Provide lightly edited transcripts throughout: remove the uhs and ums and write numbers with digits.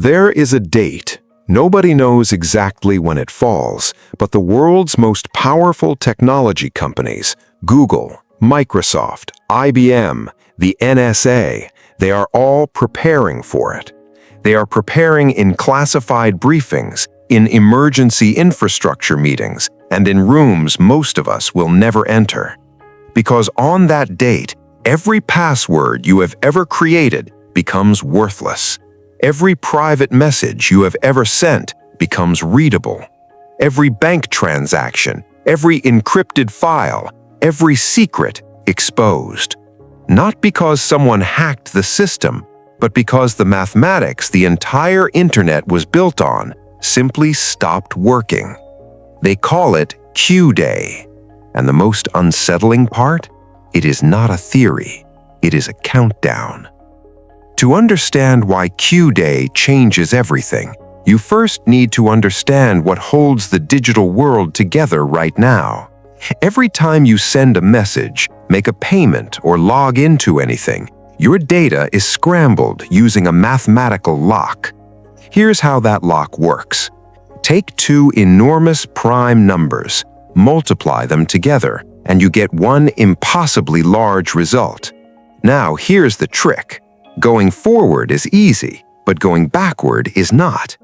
There is a date. Nobody knows exactly when it falls, but the world's most powerful technology companies, Google, Microsoft, IBM, the NSA, they are all preparing for it. They are preparing in classified briefings, in emergency infrastructure meetings, and in rooms most of us will never enter. Because on that date, every password you have ever created becomes worthless. Every private message you have ever sent becomes readable. Every bank transaction, every encrypted file, every secret exposed. Not because someone hacked the system, but because the mathematics the entire internet was built on simply stopped working. They call it Q-Day. And the most unsettling part? It is not a theory. It is a countdown. To understand why Q-Day changes everything, you first need to understand what holds the digital world together right now. Every time you send a message, make a payment, or log into anything, your data is scrambled using a mathematical lock. Here's how that lock works. Take two enormous prime numbers, multiply them together, and you get one impossibly large result. Now here's the trick. Going forward is easy, but going backward is not.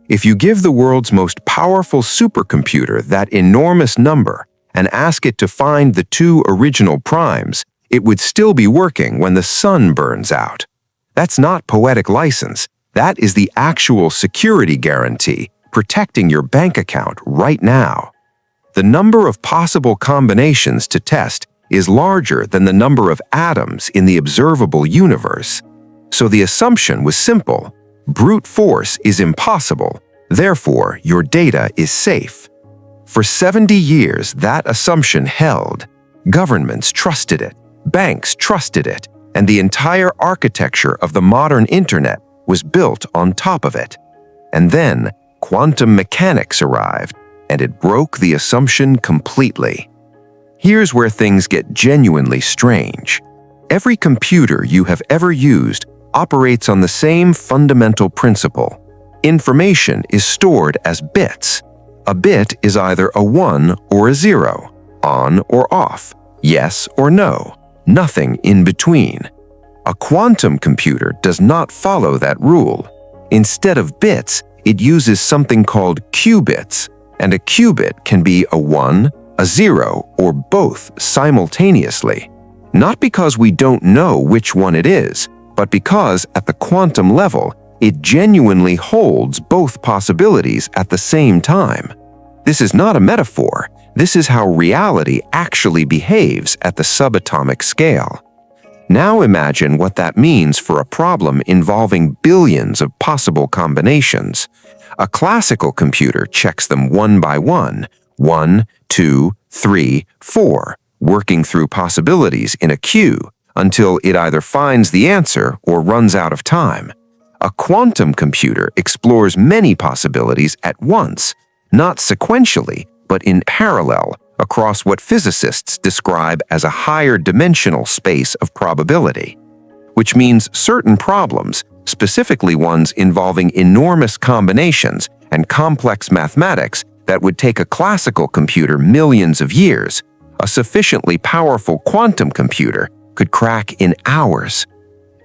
If you give the world's most powerful supercomputer that enormous number and ask it to find the two original primes, it would still be working when the sun burns out. That's not poetic license. That is the actual security guarantee protecting your bank account right now. The number of possible combinations to test is larger than the number of atoms in the observable universe. So the assumption was simple. Brute force is impossible. Therefore, your data is safe. For 70 years, that assumption held. Governments trusted it, banks trusted it, and the entire architecture of the modern internet was built on top of it. And then, quantum mechanics arrived, and it broke the assumption completely. Here's where things get genuinely strange. Every computer you have ever used operates on the same fundamental principle. Information is stored as bits. A bit is either a 1 or a 0, on or off, yes or no, nothing in between. A quantum computer does not follow that rule. Instead of bits, it uses something called qubits, and a qubit can be a 1, a 0, or both simultaneously. Not because we don't know which one it is, but because at the quantum level, it genuinely holds both possibilities at the same time. This is not a metaphor. This is how reality actually behaves at the subatomic scale. Now imagine what that means for a problem involving billions of possible combinations. A classical computer checks them one by one, 1, 2, 3, 4, working through possibilities in a queue until it either finds the answer or runs out of time. A quantum computer explores many possibilities at once, not sequentially, but in parallel across what physicists describe as a higher dimensional space of probability, which means certain problems, specifically ones involving enormous combinations and complex mathematics that would take a classical computer millions of years, a sufficiently powerful quantum computer could crack in hours.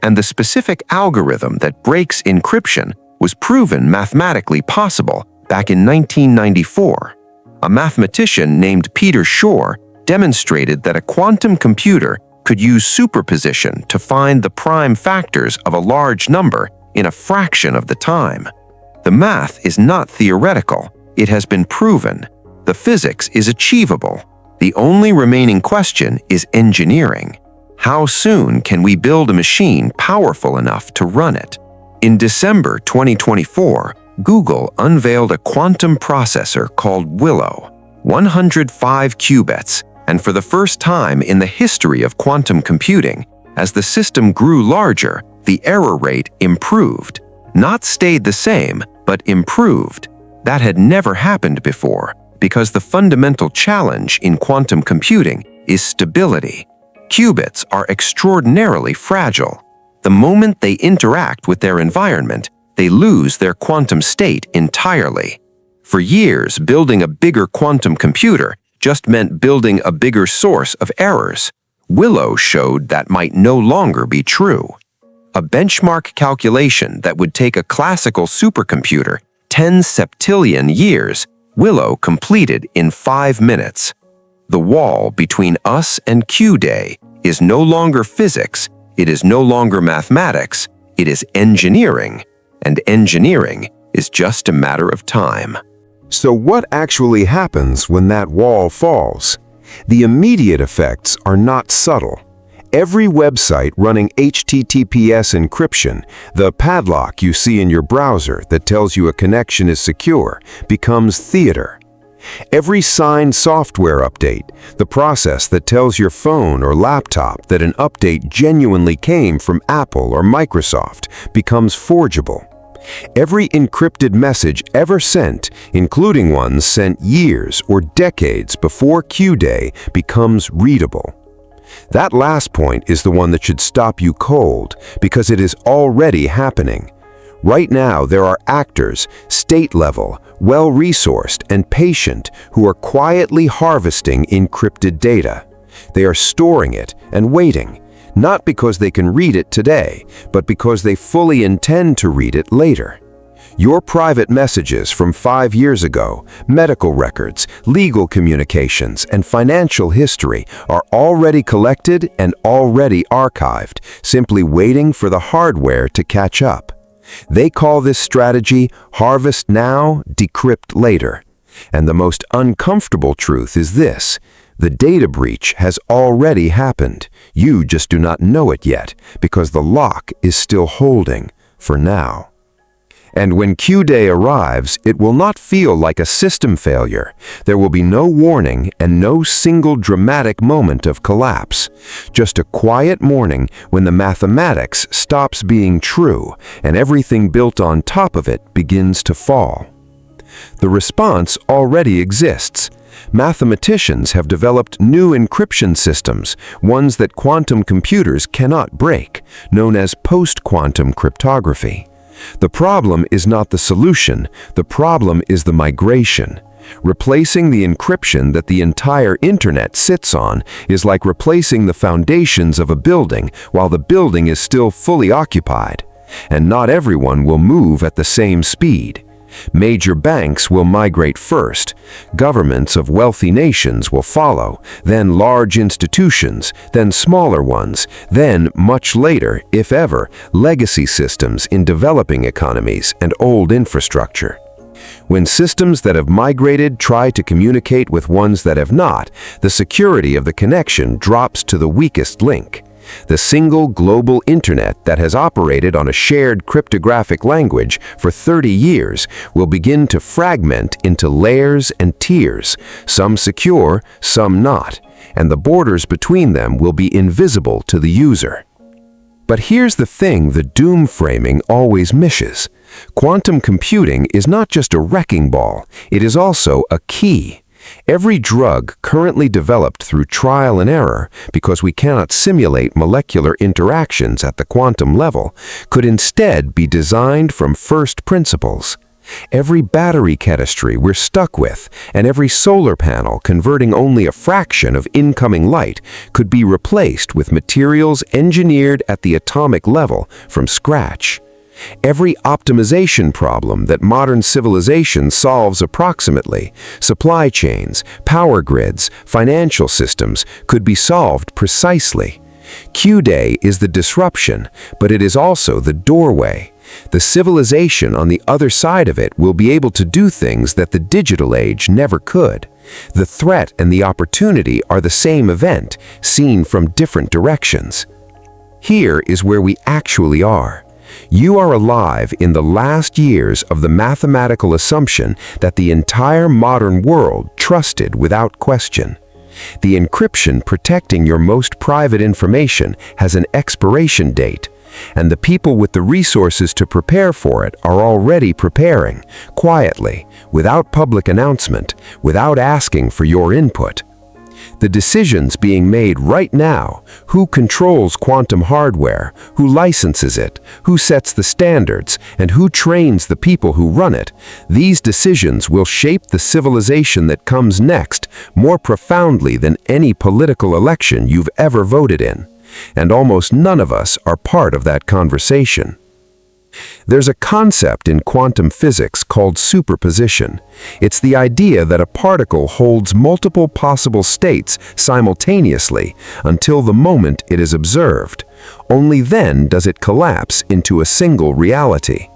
And the specific algorithm that breaks encryption was proven mathematically possible back in 1994. A mathematician named Peter Shor demonstrated that a quantum computer could use superposition to find the prime factors of a large number in a fraction of the time. The math is not theoretical. It has been proven. The physics is achievable. The only remaining question is engineering. How soon can we build a machine powerful enough to run it? In December 2024, Google unveiled a quantum processor called Willow, 105 qubits, and for the first time in the history of quantum computing, as the system grew larger, the error rate improved. Not stayed the same, but improved. That had never happened before, because the fundamental challenge in quantum computing is stability. Qubits are extraordinarily fragile. The moment they interact with their environment, they lose their quantum state entirely. For years, building a bigger quantum computer just meant building a bigger source of errors. Willow showed that might no longer be true. A benchmark calculation that would take a classical supercomputer 10 septillion years, Willow completed in 5 minutes. The wall between us and Q-Day is no longer physics, it is no longer mathematics, it is engineering, and engineering is just a matter of time. So what actually happens when that wall falls? The immediate effects are not subtle. Every website running HTTPS encryption, the padlock you see in your browser that tells you a connection is secure, becomes theater. Every signed software update, the process that tells your phone or laptop that an update genuinely came from Apple or Microsoft, becomes forgeable. Every encrypted message ever sent, including ones sent years or decades before Q-Day, becomes readable. That last point is the one that should stop you cold, because it is already happening. Right now, there are actors, state-level, well-resourced, and patient, who are quietly harvesting encrypted data. They are storing it and waiting, not because they can read it today, but because they fully intend to read it later. Your private messages from 5 years ago, medical records, legal communications, and financial history are already collected and already archived, simply waiting for the hardware to catch up. They call this strategy harvest now, decrypt later. And the most uncomfortable truth is this: the data breach has already happened. You just do not know it yet, because the lock is still holding, for now. And when Q-Day arrives, it will not feel like a system failure. There will be no warning and no single dramatic moment of collapse. Just a quiet morning when the mathematics stops being true and everything built on top of it begins to fall. The response already exists. Mathematicians have developed new encryption systems, ones that quantum computers cannot break, known as post-quantum cryptography. The problem is not the solution, the problem is the migration. Replacing the encryption that the entire internet sits on is like replacing the foundations of a building while the building is still fully occupied. And not everyone will move at the same speed. Major banks will migrate first, governments of wealthy nations will follow, then large institutions, then smaller ones, then, much later, if ever, legacy systems in developing economies and old infrastructure. When systems that have migrated try to communicate with ones that have not, the security of the connection drops to the weakest link. The single global internet that has operated on a shared cryptographic language for 30 years will begin to fragment into layers and tiers, some secure, some not, and the borders between them will be invisible to the user. But here's the thing the doom framing always misses. Quantum computing is not just a wrecking ball, it is also a key. Every drug currently developed through trial and error, because we cannot simulate molecular interactions at the quantum level, could instead be designed from first principles. Every battery chemistry we're stuck with, and every solar panel converting only a fraction of incoming light, could be replaced with materials engineered at the atomic level from scratch. Every optimization problem that modern civilization solves approximately, supply chains, power grids, financial systems, could be solved precisely. Q-Day is the disruption, but it is also the doorway. The civilization on the other side of it will be able to do things that the digital age never could. The threat and the opportunity are the same event, seen from different directions. Here is where we actually are. You are alive in the last years of the mathematical assumption that the entire modern world trusted without question. The encryption protecting your most private information has an expiration date, and the people with the resources to prepare for it are already preparing, quietly, without public announcement, without asking for your input. The decisions being made right now, who controls quantum hardware, who licenses it, who sets the standards, and who trains the people who run it, these decisions will shape the civilization that comes next more profoundly than any political election you've ever voted in. And almost none of us are part of that conversation. There's a concept in quantum physics called superposition. It's the idea that a particle holds multiple possible states simultaneously until the moment it is observed. Only then does it collapse into a single reality.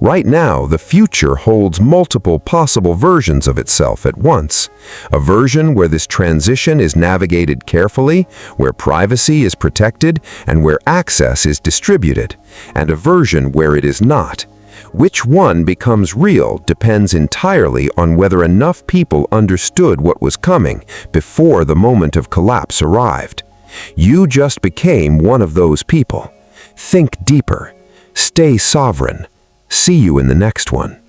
Right now, the future holds multiple possible versions of itself at once. A version where this transition is navigated carefully, where privacy is protected, and where access is distributed, and a version where it is not. Which one becomes real depends entirely on whether enough people understood what was coming before the moment of collapse arrived. You just became one of those people. Think deeper. Stay sovereign. See you in the next one.